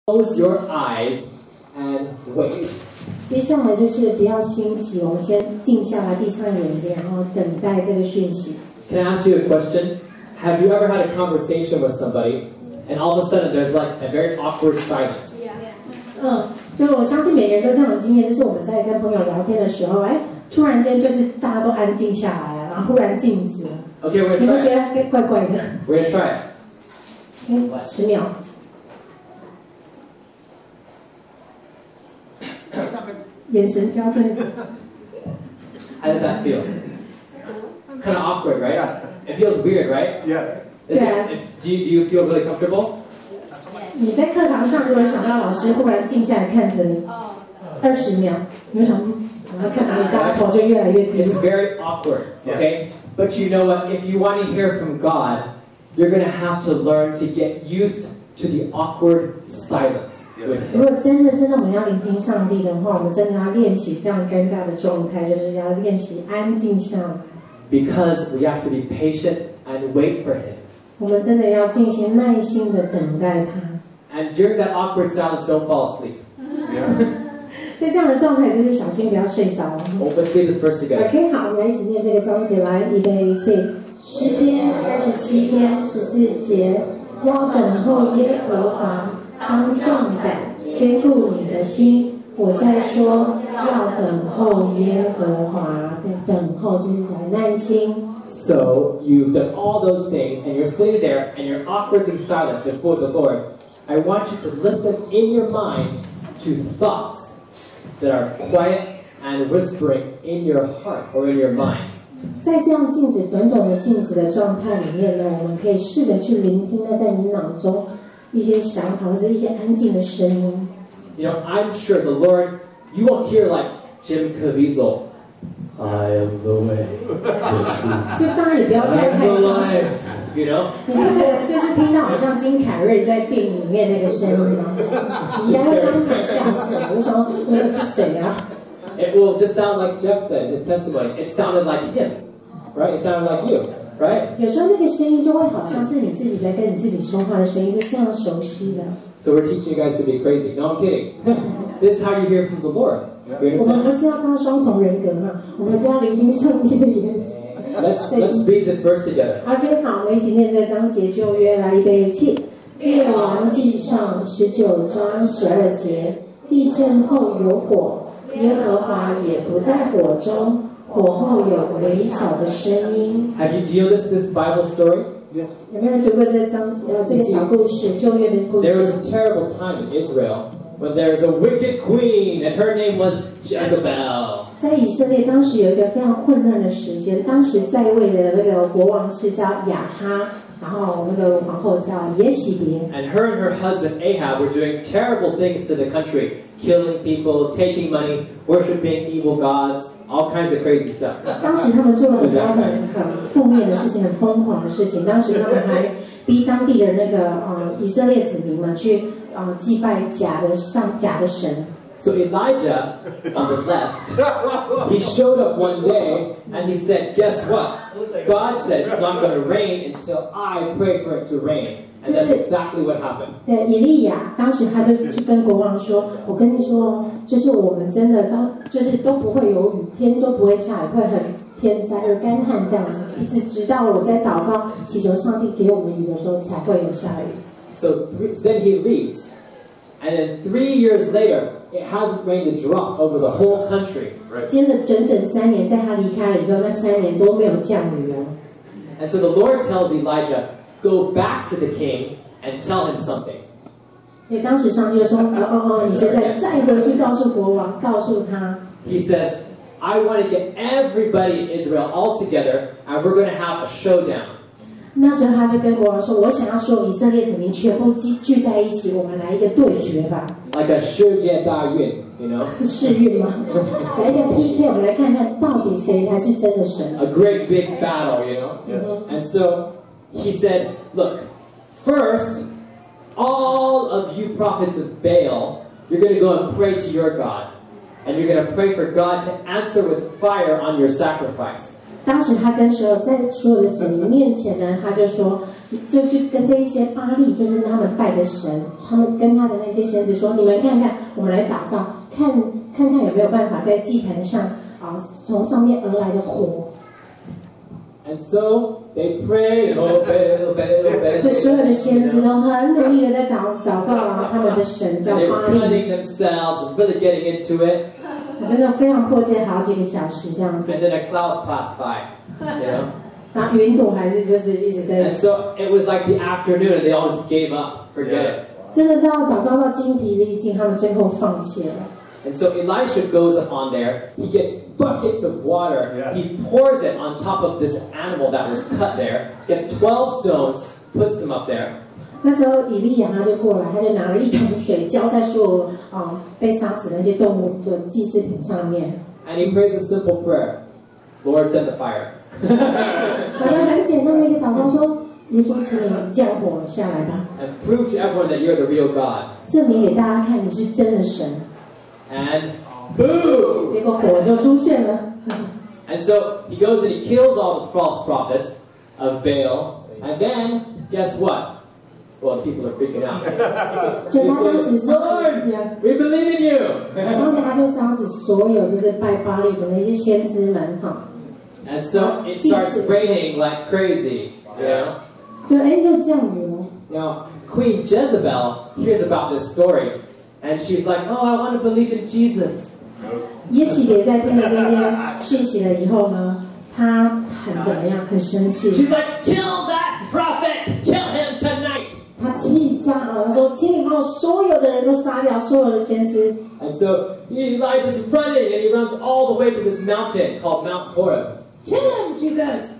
Close your eyes and wait. 接下来就是不要心急，我们先静下来，闭上眼睛，然后等待这个讯息。Can I ask you a question? Have you ever had a conversation with somebody, and all of a sudden there's like a very awkward silence? 就我相信每个人都这样的经验，就是我们在跟朋友聊天的时候，突然间就是大家都安静下来了，然后忽然静止了。Okay, we're gonna try. 你会觉得怪怪的。We're gonna try it. OK，10秒。眼神交对。How does that feel? Kind of awkward, right? It feels weird, right? Yeah. Do you feel really comfortable? 你在课堂上如果想到老师忽然静下来看着你，20秒，你会想，然后看到你大头就越来越低。It's very awkward, okay? But you know what? If you want to hear from God, you're going to have to learn to get used to the awkward silence. 如果真的我们要聆听上帝的话，我们真的要练习这样尴尬的状态，就是要练习安静下来。Because we have to be patient and wait for Him. 我们真的要进行耐心的等待他。And during that awkward silence, don't fall asleep. 在这样的状态，就是小心不要睡着。Let's read this verse together. OK， 好，我们来一起念这个章节，来，预备起。诗篇27篇14节，要等候耶和华，当壮胆，坚固你的心。我在说，要等候耶和华，等候就是在耐心。So you've done all those things, and you're sitting there, and you're awkwardly silent before the Lord. I want you to listen in your mind to thoughts that are quiet and whispering in your heart or in your mind. 在这样静止、短短的静止的状态里面呢，我们可以试着去聆听那在你脑中一些想法，或是一些安静的声音。You know, I'm sure the Lord, you won't hear like Jim Caviezel, I am the way, the truth, 所以当然也不要太 and the life. You know? 你不可能就是听到好像金凯瑞在电影里面那个声音吗？你应该会当场吓死，我就说这是谁啊？ It will just sound like Jeff said in his testimony. It sounded like him, right? It sounded like you, right? 有时候那个声音就会好像是你自己在跟你自己说话的声音，是非常熟悉的。So we're teaching you guys to be crazy. No, I'm kidding. This is how you hear from the Lord. You 我们不 understand? 是要当双重人格嘛，我们是要聆听上帝的言语。Let's read this verse together. OK， 好，我们一起念这章节旧约，来预备起。列王纪上19章12节，地震后有火，耶和华也不在火中，火后有微小的声音。Do you know this Bible story? Yes. 有没有人读过这章节？这个小故事，旧约的故事。 There was a terrible time in Israel when there was a wicked queen, and her name was Jezebel. 在以色列当时有一个非常混乱的时间，当时在位的那个国王是叫亚哈，然后那个皇后叫耶洗别。And her husband Ahab were doing terrible things to the country, killing people, taking money, worshiping evil gods, all kinds of crazy stuff. 当时他们做了很多很负面的事情，很疯狂的事情。当时他们还逼当地的那个以色列子民们去祭拜假的神。So Elijah, on the left, he showed up one day and he said, guess what? God said it's not going to rain until I pray for it to rain. And that's exactly what happened. 对，以利亚当时他就跟国王说：“我跟你说，就是我们真的都不会有雨，天都不会下雨，会很天灾和干旱这样子，一直到我在祷告祈求上帝给我们雨的时候，才会有下雨。” So then he leaves. And then 3 years later, it hasn't rained a drop over the whole country. 接着整3年，在他离开了以后，那3年都没有降雨哦。And so the Lord tells Elijah, go back to the king and tell him something. 因为当时上帝就说：“你现在再回去告诉国王，告诉他。” He says, I want to get everybody in Israel all together, and we're going to have a showdown. 那时候他就跟国王说：“我想要所有以色列子民全部聚在一起，我们来一个对决吧。” Like a 世界大运, you know? 世运吗？来一个 PK， 我们来看看到底谁才是真的神。A great big battle, you know? And so he said, look, first, all of you prophets of Baal, you're going to go and pray to your God. And you're going to pray for God to answer with fire on your sacrifice. 当时他跟在所有的子民面前呢，他就说：“就跟这一些巴力，就是他们拜的神，他们跟他的那些先知说：你们看看，我们来祷告，看看有没有办法在祭坛上从上面而来的火。And so they prayed, obey. 所以所有的先知都很努力的在祷告啊，他们的神叫巴力。They were cutting themselves and really getting into it. 真的非常迫切，好几个小时这样子。And then a cloud passed by, you know. 然后云朵还是就是一直在。And so it was like the afternoon, and they all just gave up, forget it. 真的到祷告到精疲力尽，他们最后放弃了。And so Elisha goes up on there. He gets buckets of water. He pours it on top of this animal that was cut there. Gets 12 stones, puts them up there. 那时候以利亚他就过来，他就拿了一桶水浇在所有被杀死的那些动物的祭祀品上面。And he prays a simple prayer: Lord, send the fire. 好像很简单的一个祷告说：耶稣，请你降火下来吧。And prove to everyone that you're the real God. 证明给大家看你是真的神。And boom! 结果火就出现了。And so he goes and he kills all the false prophets of Baal. And then, guess what? Well, people are freaking out. He says, Lord, we believe in you. 当时他就杀死所有就是拜巴力的那些先知们哈。And so it starts raining like crazy. You know? 就又降雨了。Now, Queen Jezebel hears about this story, and she's like, "Oh, I want to believe in Jesus." 耶洗别在听了这些讯息了以后呢，他很怎么样？很生气。She's like, "Kill that prophet! Kill him tonight!" 他气炸了，说：“请你把我所有的人都杀掉，所有的先知。” And so Elijah's running, and he runs all the way to this mountain called Mount Horeb. Kill him, she says.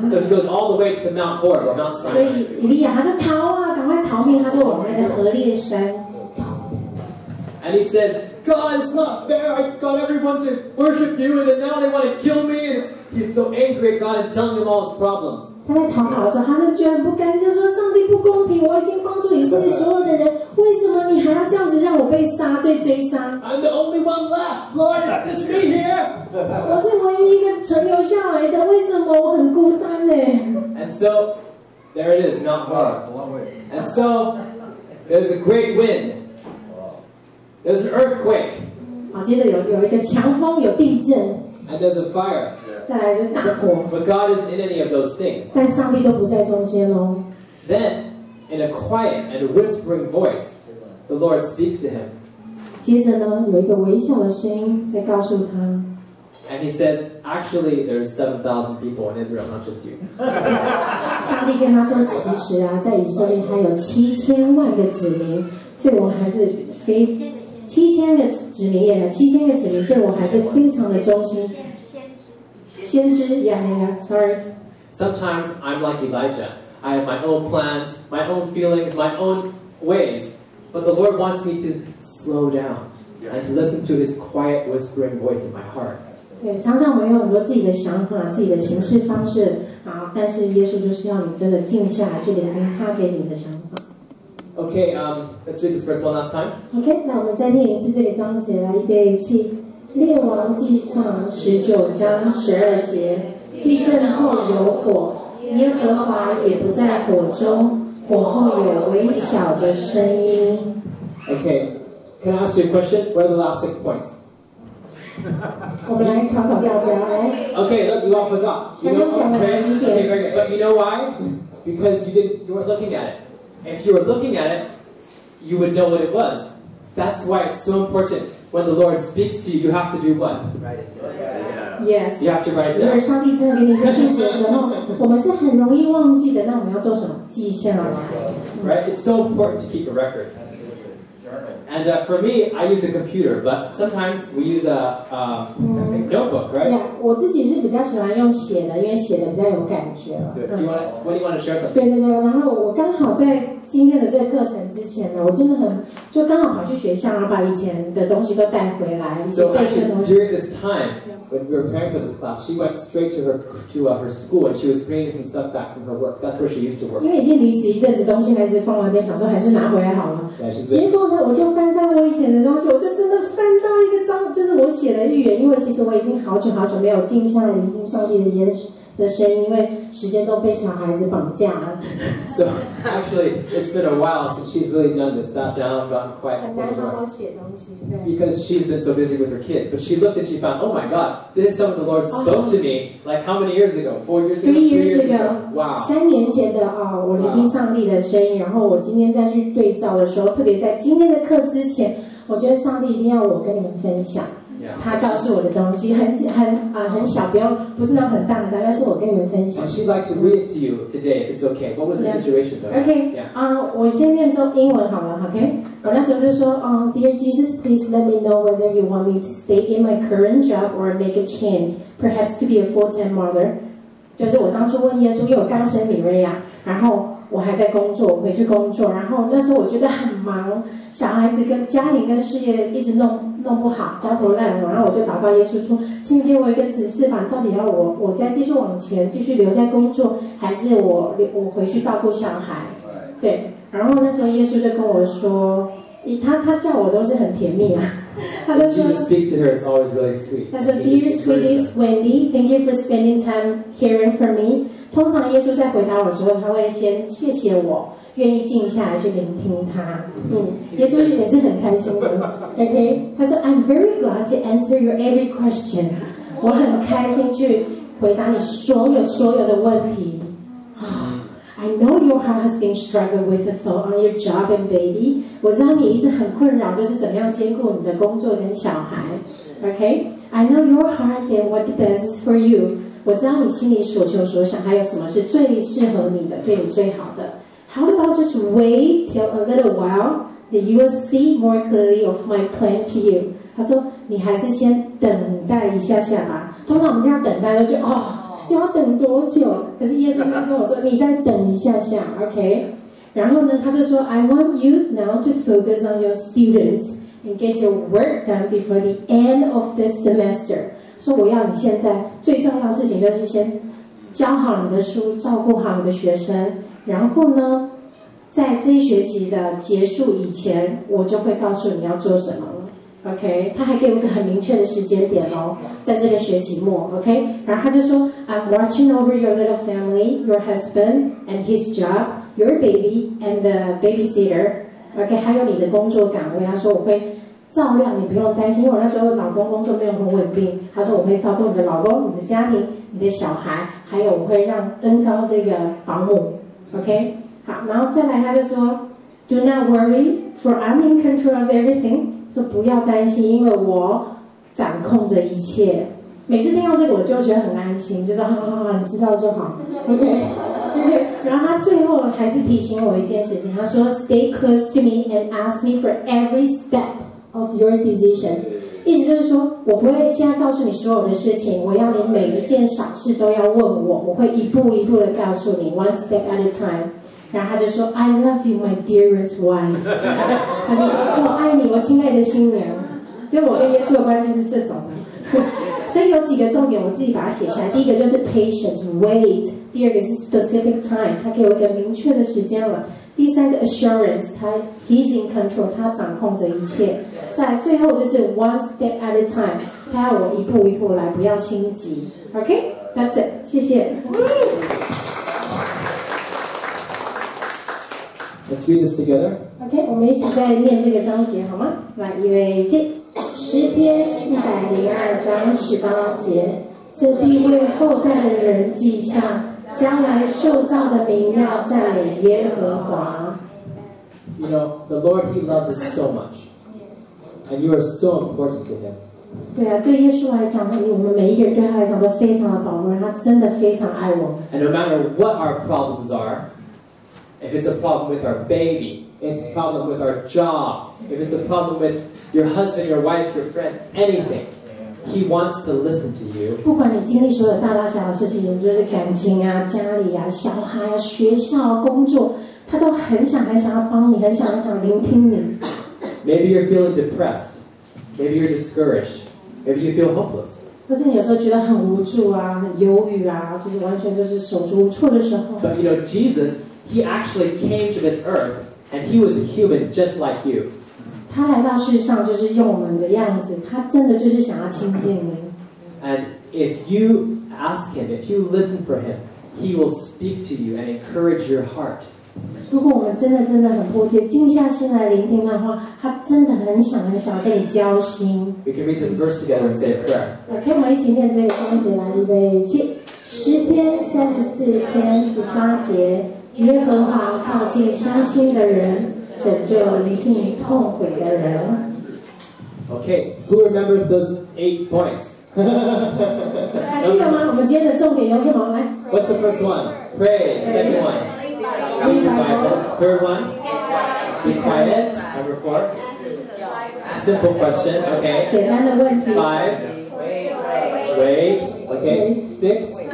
So he goes all the way to the Mount Horeb or Mount Sinai. 所以以利亚他就逃啊，赶快逃命，他就往那个河烈山跑。And he says, "God, it's not fair. I got everyone to worship you, and then now they want to kill me." And he's so angry at God and telling him all his problems. 他在逃跑的时候，他就觉得很不甘心，说：“上帝不公平，我已经帮助以色列所有的人，为什么你还要这样子让我被杀、追杀？” I'm the only one left, Lord. It's just me here. 我是唯一一个存留下来的，为什么我很孤单呢 And so there it is, Mount Horeb. And so there's a great wind. There's an earthquake. 好，接着有一个强风，有地震， And there's a fire. 再来就是大火。 But God isn't in any of those things. 但上帝都不在中间哦。Then, in a quiet and whispering voice, the Lord speaks to him. 接着呢，有一个微小的声音在告诉他。And he says, actually, there's 7,000 people in Israel, not just you. 上帝跟他说：“其实啊，在以色列还有7000万个子民，对我还是7000个子民也7000个子民对我还是非常的忠心。”先知，sorry. Sometimes I'm like Elijah. I have my own plans, my own feelings, my own ways. But the Lord wants me to slow down and to listen to His quiet, whispering voice in my heart. 对，常常我们有很多自己的想法、自己的行事方式啊，但是耶稣就是要你真的静下来去聆听他给你的想法。Okay, let's read this verse one last time. OK， 那我们再念一次这个章节，来，预备起。列王纪上19章12节，地震后有火，耶和华也不在火中，火后有微小的声音。Okay, can I ask you a question? What are the last 6 points? 我们来考考大家，来。Okay, look, you all forgot. You know, okay, very good. But you know why? Because you weren't looking at it. If you were looking at it, you would know what it was. That's why it's so important. When the Lord speaks to you, you have to do what? Write it down. Yes. You have to write it 如果 down. 上帝真的给你一些讯息的时候，我们是很容易忘记的。那我们要做什么？记下来。Right? It's so important to keep a record. And for me, I use a computer, but sometimes we use a notebook, right? Yeah, 我自己是比较喜欢用写的，因为写的比较有感觉。When do you want to share something? 对。然后我刚好在今天的这个课程之前呢，我真的就刚好跑去学校，然后把以前的东西都带回来，一些 So 备课 actually, 东西。 during this time, when we were preparing for this class, she went straight to her school, and she was bringing some stuff back from her work. That's where she used to work. 因为已经离职一阵子，东西还是放那边，想说还是拿回来好了。Yeah, she's 结果呢，我就翻我以前的东西，我就真的翻到一个章，就是我写的预言。因为其实我已经好久没有静下来聆听上帝的的声音，因为时间都被小孩子绑架了。So actually, it's been a while since she's really done this. Sat down, gotten quiet 很 before 难 the 好好 Lord. 写东西，对。Because she's been so busy with her kids. But she looked and she found, oh my God, this is something the Lord spoke to me like how many years ago? 4 years ago? 3 years ago. Wow. 3年前的我聆听上帝的声音，然后我今天再去对照的时候，特别在今天的课之前，我觉得上帝一定要我跟你们分享。他告诉我的东西很小，不是那种很大的，但是我跟你们分享。And she'd like to read it to you today, if it's okay. What was the situation though? Okay. 我先念英文好了 ，OK？ 我那时候就说，Dear Jesus, please let me know whether you want me to stay in my current job or make a change, perhaps to be a full-time mother. 就是我当初问耶稣，因为我刚生米瑞亚，然后我还在工作，回去工作，然后那时候我觉得很忙，小孩子跟家庭跟事业一直弄不好，焦头烂额，然后我就祷告耶稣说，请给我一个指示吧，到底要我再继续往前，继续留在工作，还是我回去照顾小孩？对，然后那时候耶稣就跟我说，他叫我都是很甜蜜啊。When Jesus speaks to her, it's always really sweet. 他说 Dear sweetest Wendy, thank you for spending time hearing from me. 通常耶稣在回答我的时候，他会先谢谢我，愿意静下来去聆听他。耶稣也是很开心的。OK， 他说 I'm very glad to answer your every question. 我很开心去回答你所有的问题。I know your heart has been struggling with the thought on your job and baby. 我知道你一直很困扰，就是怎么样兼顾你的工作跟小孩。Okay? I know your heart and what the best is for you. 我知道你心里所求所想，还有什么是最适合你的，对你最好的。How about just wait till a little while that you will see more clearly of my plan to you? 他说，你还是先等待一下下吧。通常我们这样等待都觉得要等多久？可是耶稣就是跟我说，你再等一下下 ，OK？ 然后呢，他就说 ，I want you now to focus on your students and get your work done before the end of the semester。说我要你现在最重要的事情就是先教好你的书，照顾好你的学生，然后呢，在这一学期的结束以前，我就会告诉你要做什么了。OK， 他还给我一个很明确的时间点哦，在这个学期末 ，OK， 然后他就说 ，I'm watching over your little family, your husband and his job, your baby and the babysitter，OK， 还有你的工作岗位。他说我会照料你，不用担心，因为我那时候老公工作没有很稳定。他说我会照顾你的老公、你的家庭、你的小孩，还有我会让恩高这个保姆 ，OK， 好，然后再来他就说 ，Do not worry, for I'm in control of everything。说不要担心，因为我掌控着一切。每次听到这个，我就觉得很安心，就说好，你知道就好。OK。然后他最后还是提醒我一件事情，他说 Stay close to me and ask me for every step of your decision。意思就是说，我不会现在告诉你所有的事情，我要你每一件小事都要问我，我会一步一步的告诉你 ，one step at a time。然后他就说 I love you, my dearest wife 他就说我爱你，我亲爱的新娘。就我跟耶稣的关系是这种的所以有几个重点我自己把它写下来。第一个就是 patience, wait。第二个是 specific time， 他给我一个明确的时间了。第三个 assurance， he's in control， 他掌控着一切。再来最后就是 one step at a time， 他要我一步一步来，不要心急。OK， that's it， 谢谢。Let's read this together. OK， 我们一起再念这个章节好吗？来，预备起。诗篇102章18节，这必为后代的人记下，将来受造的民要赞美耶和华。You know, the Lord, He loves us so much, and you are so important to Him. 对啊，对耶稣来讲，我们每一个人对他来讲都非常的宝贵，他真的非常爱我们。And no matter what our problems are, if it's a problem with our baby, it's a problem with our job, if it's a problem with your husband, your wife, your friend, anything, He wants to listen to you. 不管你经历所有大大小小的事情，就是感情啊、家里啊、小孩啊、学校、工作，他都很想要帮你，很想聆听你。Maybe you're feeling depressed. Maybe you're discouraged. Maybe you feel hopeless. 或是你有时候觉得很无助啊、很忧郁啊，就是完全就是手足无措的时候。But you know, Jesus, He actually came to this earth, and He was a human just like you. 他来到世上就是用我们的样子，他真的就是想要亲近你。And if you ask Him, if you listen for Him, He will speak to you and encourage your heart. 如果我们真的很迫切，静下心来聆听的话，他真的很想跟你交心。We can read this verse together and say a prayer. 可以我们一起念这个章节来，预备起。诗篇34篇13节，耶和华靠近伤心的人，拯救离心痛悔的人。Okay, who remembers those 8 points? 还记得吗？我们今天的重点有什么？来 What's the first one? Pray. Second one, read the Bible. Third one, be quiet. Number 4, simple question. Okay. 简单的问题。5, wait. Okay. 6,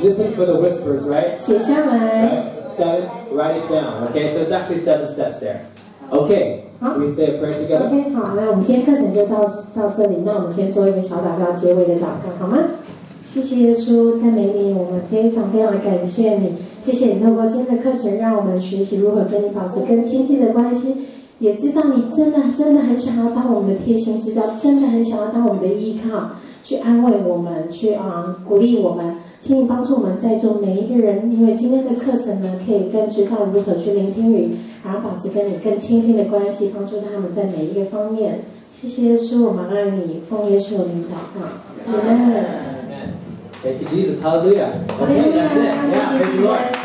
listen for the whispers, right? 写下来。 7, write it down. Okay, so it's actually 7 steps there. Okay, we say a prayer together. OK， 好，那我们今天课程就到这里。那我们先做一个小祷告，结尾的祷告，好吗？谢谢耶稣，赞美你，我们非常的感谢你。谢谢你透过今天的课程，让我们学习如何跟你保持更亲近的关系，也知道你真的很想要当我们的贴心之交，真的很想要当我们的依靠，去安慰我们，去鼓励我们。请你帮助我们在座每一个人，因为今天的课程呢，可以更知道如何去聆听语，然后保持跟你更亲近的关系，帮助他们在每一个方面。谢谢耶稣，我们爱你，奉耶稣的名祷告。Amen. Thank you, Jesus. Hallelujah. Okay, that's it. Yeah, praise the Lord.